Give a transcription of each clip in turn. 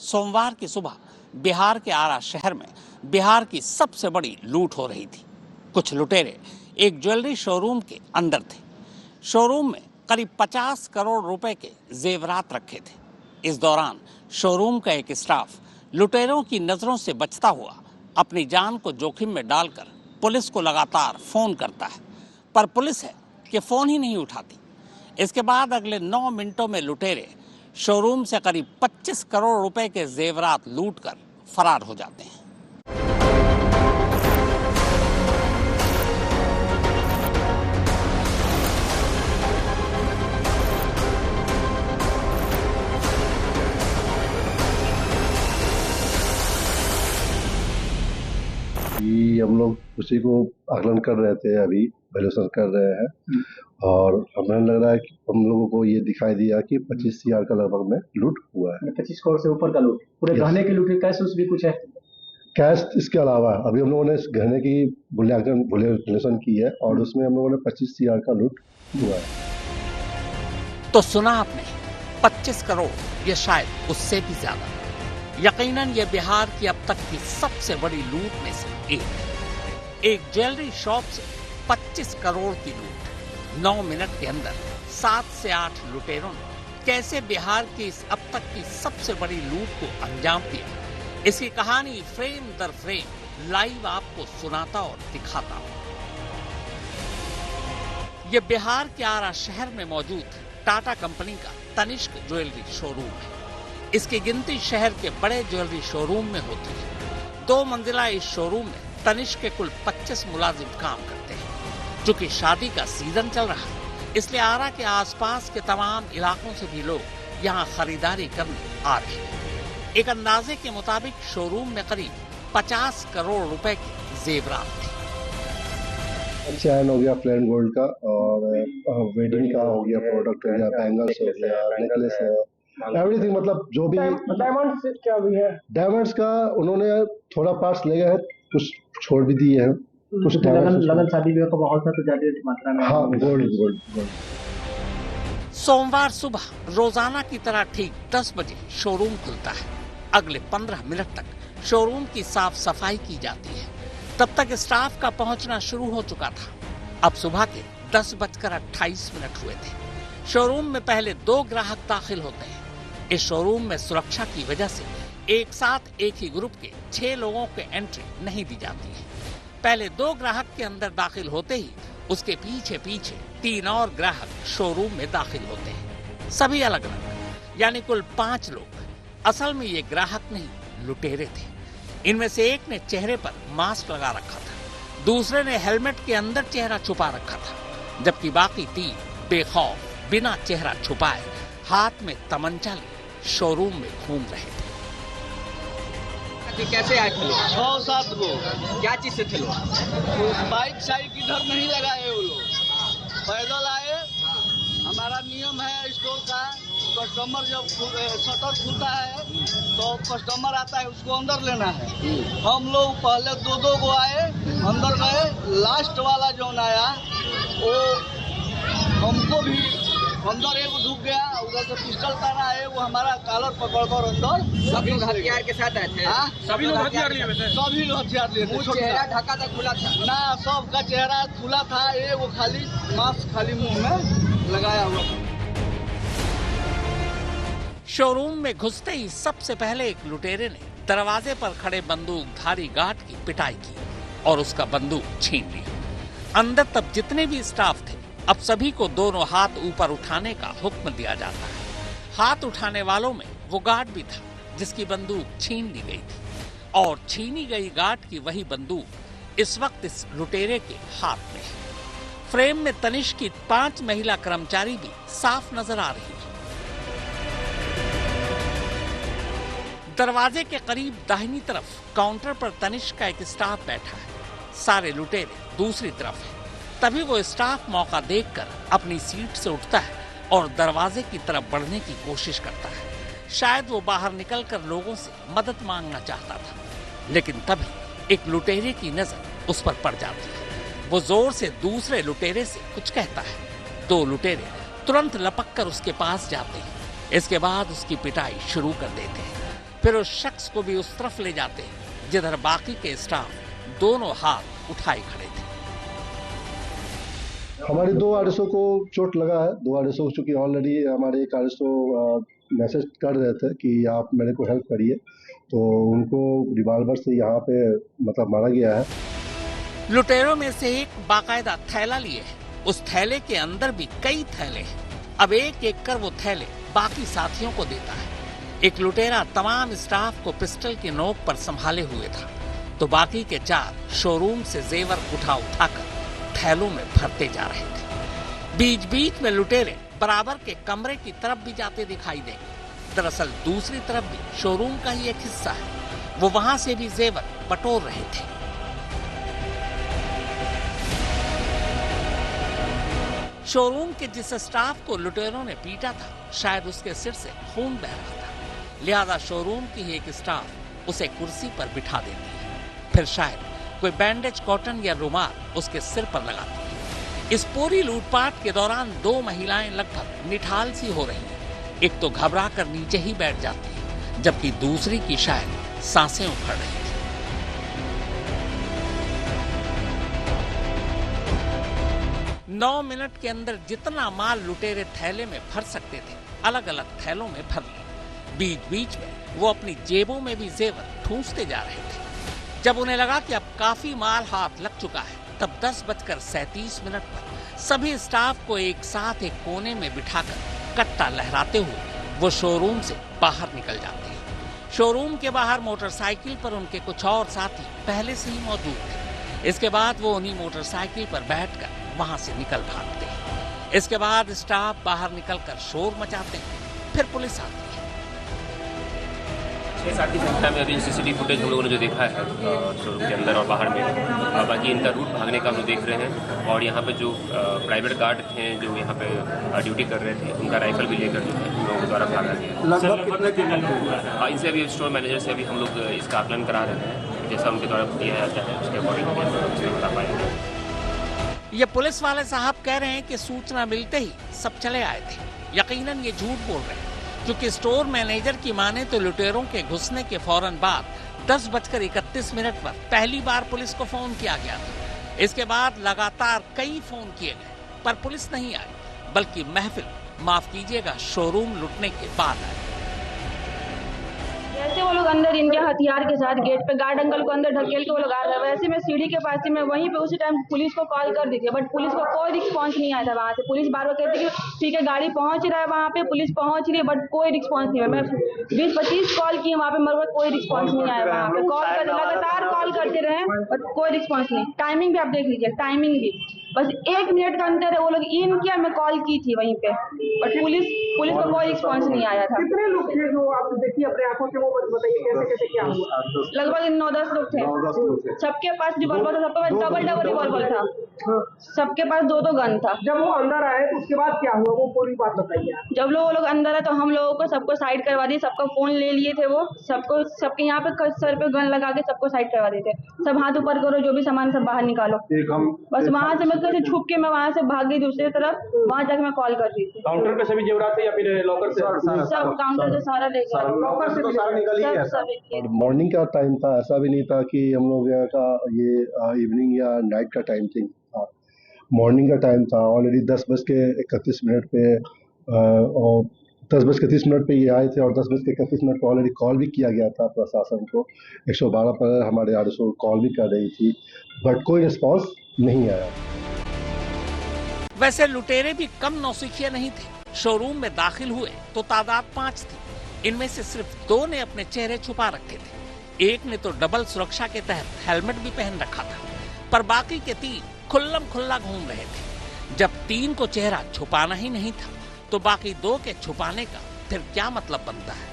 सोमवार की सुबह बिहार के आरा शहर में बिहार की सबसे बड़ी लूट हो रही थी। कुछ लुटेरे एक ज्वेलरी शोरूम के अंदर थे। शोरूम में करीब 50 करोड़ रुपए के जेवरात रखे थे। इस दौरान शोरूम का एक स्टाफ लुटेरों की नजरों से बचता हुआ अपनी जान को जोखिम में डालकर पुलिस को लगातार फोन करता है, पर पुलिस है कि फोन ही नहीं उठाती। इसके बाद अगले 9 मिनटों में लुटेरे शोरूम से करीब 25 करोड़ रुपए के जेवरात लूटकर फरार हो जाते हैं। हम लोग उसी को आकलन कर रहे थे, अभी वैल्यूएशन कर रहे हैं और हमें लग रहा है कि हम लोगों को ये दिखाई दिया कि 25 CR का लगभग में लूट हुआ है। 25 करोड़ से ऊपर का लूट, पूरे गहने की लूट, कैश भी कुछ है? कैश इसके अलावा अभी हम लोगों ने गहने की वैल्यूएशन की है और उसमें हम लोगों ने 25 CR का लूट हुआ है। तो सुना आपने, 25 करोड़, ये शायद उससे भी ज्यादा। यकीनन ये बिहार की अब तक की सबसे बड़ी लूट में से एक ज्वेलरी शॉप से 25 करोड़ की लूट। 9 मिनट के अंदर 7 से 8 लुटेरों ने कैसे बिहार की इस अब तक की सबसे बड़ी लूट को अंजाम दिया, इसकी कहानी फ्रेम दर फ्रेम लाइव आपको सुनाता और दिखाता हूं। ये बिहार के आरा शहर में मौजूद टाटा कंपनी का तनिष्क ज्वेलरी शोरूम है। इसकी गिनती शहर के बड़े ज्वेलरी शोरूम में होती है। 2 मंजिला इस शोरूम में तनिष्क के कुल 25 मुलाजिम काम करते हैं। चूंकि शादी का सीजन चल रहा है, इसलिए आरा के आसपास के तमाम इलाकों से भी लोग यहाँ खरीदारी करने आ रहे हैं। एक अंदाजे के मुताबिक शोरूम में करीब 50 करोड़ रुपए के जेवरात थे। चैन हो गया प्लेन गोल्ड का, और वेडिंग का हो गया, प्रोडक्ट हो गया, बैंगल्स हो गया, नेकलेस है, एवरीथिंग, मतलब जो भी। डायमंड्स क्या भी है? डायमंड्स का उन्होंने थोड़ा पार्ट्स ले गए हैं, कुछ छोड़ भी दिए हैं। कुछ लगन शादी का माहौल था तो ज्यादा मात्रा में। हाँ, गोल्ड। सोमवार सुबह रोजाना की तरह ठीक 10 बजे शोरूम खुलता है। अगले 15 मिनट तक शोरूम की साफ सफाई की जाती है। तब तक स्टाफ का पहुंचना शुरू हो चुका था। अब सुबह के 10:28 हुए थे। शोरूम में पहले 2 ग्राहक दाखिल होते हैं। इस शोरूम में सुरक्षा की वजह से एक साथ एक ही ग्रुप के 6 लोगों के एंट्री नहीं दी जाती है। पहले 2 ग्राहक के अंदर दाखिल होते ही उसके पीछे 3 और ग्राहक शोरूम में दाखिल होते हैं, सभी अलग अलग, यानी कुल 5 लोग। असल में ये ग्राहक नहीं, लुटेरे थे। इनमें से एक ने चेहरे पर मास्क लगा रखा था, दूसरे ने हेलमेट के अंदर चेहरा छुपा रखा था, जबकि बाकी 3 बेखौफ बिना चेहरा छुपाए हाथ में तमंचा लिए शोरूम में घूम रहे थे। कैसे आए थे? 6-7 लोग। क्या चीज से थे लोग? बाइक साइड इधर नहीं लगाए वो लोग, पैदल आए। हमारा नियम है स्टोर का, कस्टमर जब शटर खुलता है तो कस्टमर आता है, उसको अंदर लेना है। हम लोग पहले 2 गो आए, अंदर गए। लास्ट वाला जो आया वो हमको भी अंदर एक ढुक गया, उधर से पिस्टल ताना है, वो हमारा कॉलर पकड़कर अंदर। सभी लोग हथियार के साथ आए थे? सभी लोग हथियार लिए थे। सभी लोग हथियार लिए थे। चेहरा ढका था, खुला था? ना, सबका चेहरा खुला था, ये वो खाली मास्क खाली मुंह में लगाया हुआ था। शोरूम में घुसते ही सबसे पहले एक लुटेरे ने दरवाजे पर खड़े बंदूकधारी गार्ड की पिटाई की और उसका बंदूक छीन लिया। अंदर तब जितने भी स्टाफ थे, अब सभी को दोनों हाथ ऊपर उठाने का हुक्म दिया जाता है। हाथ उठाने वालों में वो गार्ड भी था जिसकी बंदूक छीन ली गई थी, और छीनी गई गार्ड की वही बंदूक इस वक्त इस लुटेरे के हाथ में है। फ्रेम में तनिष्क की 5 महिला कर्मचारी भी साफ नजर आ रही है। दरवाजे के करीब दाहिनी तरफ काउंटर पर तनिष्क का एक स्टाफ बैठा है। सारे लुटेरे दूसरी तरफ है। तभी वो स्टाफ मौका देखकर अपनी सीट से उठता है और दरवाजे की तरफ बढ़ने की कोशिश करता है। शायद वो बाहर निकलकर लोगों से मदद मांगना चाहता था, लेकिन तभी एक लुटेरे की नजर उस पर पड़ जाती है। वो जोर से दूसरे लुटेरे से कुछ कहता है। 2 लुटेरे तुरंत लपक कर उसके पास जाते हैं। इसके बाद उसकी पिटाई शुरू कर देते हैं। फिर उस शख्स को भी उस तरफ ले जाते जिधर बाकी के स्टाफ दोनों हाथ उठाए खड़े थे। हमारे 2 आरएसओ को चोट लगा है। 2 आरएसओ चूंकि ऑलरेडी हमारे एक आरएसओ मैसेज कर रहे थे कि आप मेरे को हेल्प करिए, तो उनको रिवॉल्वर से यहाँ पे मतलब मारा गया है। लुटेरों में से एक बाकायदा थैला लिए है, उस थैले के अंदर भी कई थैले हैं। अब एक एक कर वो थैले बाकी साथियों को देता है। एक लुटेरा तमाम स्टाफ को पिस्टल की नोक पर संभाले हुए था, तो बाकी के 4 शोरूम से जेवर उठाकर थैलों में भरते जा रहे थे। बीच बीच में लुटेरे बराबर के कमरे की तरफ भी जाते दिखाई देंगे। दरअसल दूसरी तरफ भी शोरूम का ही एक हिस्सा है, वो वहां से भी जेवर बटोर रहे थे। शोरूम के जिस स्टाफ को लुटेरों ने पीटा था, शायद उसके सिर से खून बह रहा था, लिहाजा शोरूम की ही एक स्टाफ उसे कुर्सी पर बिठा देती है। फिर शायद कोई बैंडेज, कॉटन या रुमाल उसके सिर पर लगाती है। इस पूरी लूटपाट के दौरान 2 महिलाएं लगभग निठाल सी हो रही हैं। एक तो घबरा कर नीचे ही बैठ जाती है, जबकि दूसरी की शायद सांसें उखड़ रही थी। 9 मिनट के अंदर जितना माल लुटेरे थैले में भर सकते थे, अलग अलग थैलों में भर लिया। बीच बीच में वो अपनी जेबों में भी जेवर ठूंसते जा रहे थे। जब उन्हें लगा कि अब काफी माल हाथ लग चुका है, तब 10:37 पर सभी स्टाफ को एक साथ एक कोने में बिठाकर कट्टा लहराते हुए वो शोरूम से बाहर निकल जाते हैं। शोरूम के बाहर मोटरसाइकिल पर उनके कुछ और साथी पहले से ही मौजूद थे। इसके बाद वो उन्हीं मोटरसाइकिल पर बैठकर वहां से निकल भागते हैं। इसके बाद स्टाफ बाहर निकलकर शोर मचाते हैं, फिर पुलिस आती है। 6-7 की संख्या में अभी सीसीटीवी फुटेज हम लोगों ने जो देखा है शोरूम के अंदर और बाहर में, बाकी इनका रूट भागने का हम लोग देख रहे हैं। और यहाँ पे जो प्राइवेट गार्ड थे जो यहाँ पे ड्यूटी कर रहे थे, उनका राइफल भी लेकर जो है उन लोगों के द्वारा भागा गया। लगभग कितने किलो? इनसे अभी स्टोर मैनेजर से अभी हम लोग इसका आकलन करा रहे हैं, जैसा उनके द्वारा दिया जाता है उसके अकॉर्डिंग बता पाएंगे। ये पुलिस वाले साहब कह रहे हैं कि सूचना मिलते ही सब चले आए थे। यकीनन ये झूठ बोल रहे हैं, क्योंकि स्टोर मैनेजर की माने तो लुटेरों के घुसने के फौरन बाद 10:31 पर पहली बार पुलिस को फोन किया गया था। इसके बाद लगातार कई फोन किए गए, पर पुलिस नहीं आई, बल्कि महफिल, माफ कीजिएगा, शोरूम लुटने के बाद आई। जैसे वो लोग अंदर इनके हथियार के साथ गेट पे गार्ड अंकल को अंदर ढकेल के वो लोग आ रहे, वैसे मैं सीढ़ी के पास से मैं वहीं पे उसी टाइम पुलिस को कॉल कर दी थी, बट पुलिस को कोई रिस्पांस नहीं आया था वहाँ से। पुलिस बार बार कहती कि ठीक है गाड़ी पहुंच रहा है वहाँ पे, पुलिस पहुंच रही है, बट कोई रिस्पांस नहीं है। मैं 20-25 कॉल की वहाँ पे, मगर कोई रिस्पांस नहीं आया वहाँ पे। कॉल कर लगातार कॉल करते रहे, बट कोई रिस्पांस नहीं। टाइमिंग भी आप देख लीजिए, टाइमिंग भी बस 1 मिनट का अंतर है। वो लोग इन किया, मैं कॉल की थी वहीं पे, बट पुलिस को कोई रिस्पांस नहीं आया था। कितने लोग थे जो आप देखिए अपने आंखों से, वो बताइए कैसे कैसे क्या हुआ? लगभग 9-10 लोग थे। सबके पास रिवॉल्वर था, सबके पास डबल रिवॉल्वर था, सबके पास 2-2 गन था। जब वो अंदर आए तो उसके बाद क्या हुआ, वो पूरी बात बताइए। जब वो लोग अंदर आए तो हम लोगों को सबको साइड करवा दिए, सबका फोन ले लिए थे। वो सबके यहाँ पे सर पे गन लगा के सबको साइड करवा दिए थे। सब हाथ ऊपर करो, जो भी सामान सब बाहर निकालो। बस वहाँ से मैं कैसे छुप के मैं वहाँ से भाग गई दूसरी तरफ, वहाँ जाके मैं कॉल कर दी थी। काउंटर पे सभी जेवरात थे या फिर लॉकर से? सब काउंटर से सारा ले गया, लॉकर से तो सारा निकल ही गया। और मॉर्निंग का टाइम था, ऐसा भी नहीं था कि हम लोग यहाँ का ये इवनिंग या नाइट का टाइम था। मॉर्निंग का टाइम था। ऑलरेडी 10:31 पे और 10:31 पे ये आए थे, और 10:31 पे ऑलरेडी कॉल भी किया गया था प्रशासन को। 112 पर हमारे आरएसओ कॉल भी कर रही थी, बट कोई रिस्पॉन्स नहीं आया। वैसे लुटेरे भी कम नौसिखिए नहीं थे। शोरूम में दाखिल हुए तो तादाद 5 थी। इनमें से सिर्फ 2 ने अपने चेहरे छुपा रखे थे। एक ने तो डबल सुरक्षा के तहत हेलमेट भी पहन रखा था, पर बाकी के 3 खुल्लम खुल्ला घूम रहे थे। जब 3 को चेहरा छुपाना ही नहीं था, तो बाकी 2 के छुपाने का फिर क्या मतलब बनता है?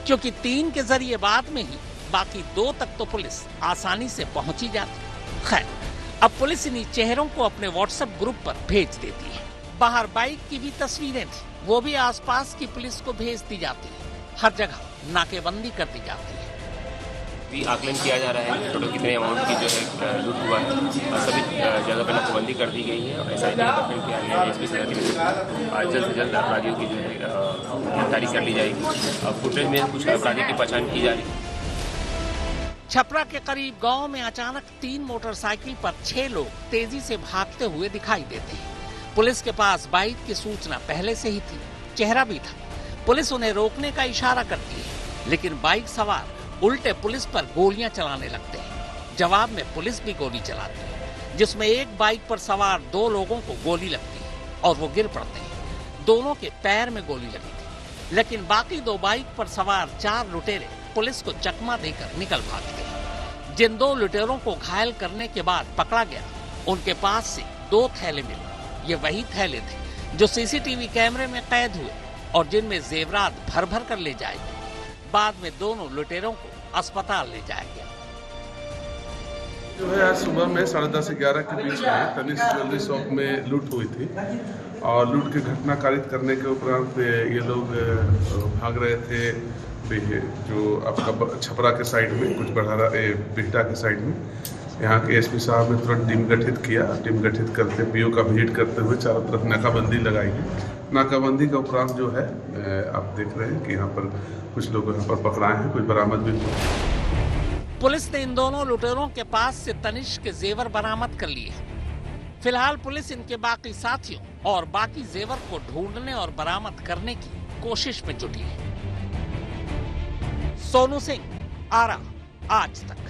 क्योंकि 3 के जरिए बाद में ही बाकी 2 तक तो पुलिस आसानी से पहुंच ही जाती। खैर, अब पुलिस इन्हीं चेहरों को अपने व्हाट्सएप ग्रुप पर भेज देती है। बाहर बाइक की भी तस्वीरें थी, वो भी आसपास की पुलिस को भेज दी जाती है। हर जगह नाकेबंदी कर दी जाती है। अभी आकलन किया जा रहा है कि टोटल कितने अमाउंट की जो है लूट हुआ है। सभी जगह पर नाकाबंदी कर दी गई है और SIT का गठन किया गया है। SP सलाह के नेतृत्व आज जल्द से जल्द अपराधियों की जो है गिरफ्तारी कर ली जाएगी। फुटेज में कुछ अपराधियों की पहचान की जा रही है। छपरा के करीब गांव में अचानक 3 मोटरसाइकिल पर 6 लोग तेजी से भागते हुए दिखाई देते हैं। पुलिस के पास बाइक की सूचना पहले से ही थी, चेहरा भी था। पुलिस उन्हें रोकने का इशारा करती है, लेकिन बाइक सवार उल्टे पुलिस पर गोलियां चलाने लगते हैं। जवाब में पुलिस भी गोली चलाती है, जिसमें एक बाइक पर सवार 2 लोगों को गोली लगती है और वो गिर पड़ते हैं। दोनों के पैर में गोली लगी थी, लेकिन बाकी 2 बाइक पर सवार 4 लुटेरे पुलिस को चकमा देकर निकल भागते हैं। जिन 2 लुटेरों को घायल करने के बाद पकड़ा गया, उनके पास से 2 थैले मिले। ये वही थैले थे जो CCTV कैमरे में कैद हुए और जिनमें जेवरात भर भर कर ले जाए गए। बाद में दोनों लुटेरों को अस्पताल ले जाया गया। जो है आज सुबह में 10:30 से 11 के बीच में तनिष्क ज्वेलरी शॉप में लूट हुई थी और लूट की घटना कारित करने के उपरांत ये लोग भाग रहे थे जो आपका छपरा के साइड में, कुछ बढ़ारा बिहटा के साइड में। यहाँ के SP साहब ने तुरंत टीम गठित किया। टीम गठित करते PO का विजिट करते हुए चारों तरफ नाकाबंदी लगाई गई। नाकाबंदी के उपरांत जो है आप देख रहे हैं कि यहाँ पर कुछ लोग यहाँ पर पकड़ाए हैं, कुछ बरामद भी हुए। पुलिस ने इन दोनों लुटेरों के पास से तनिष्क के जेवर बरामद कर लिए हैं। फिलहाल पुलिस इनके बाकी साथियों और बाकी जेवर को ढूंढने और बरामद करने की कोशिश में जुटी है। सोनू सिंह, आरा, आज तक।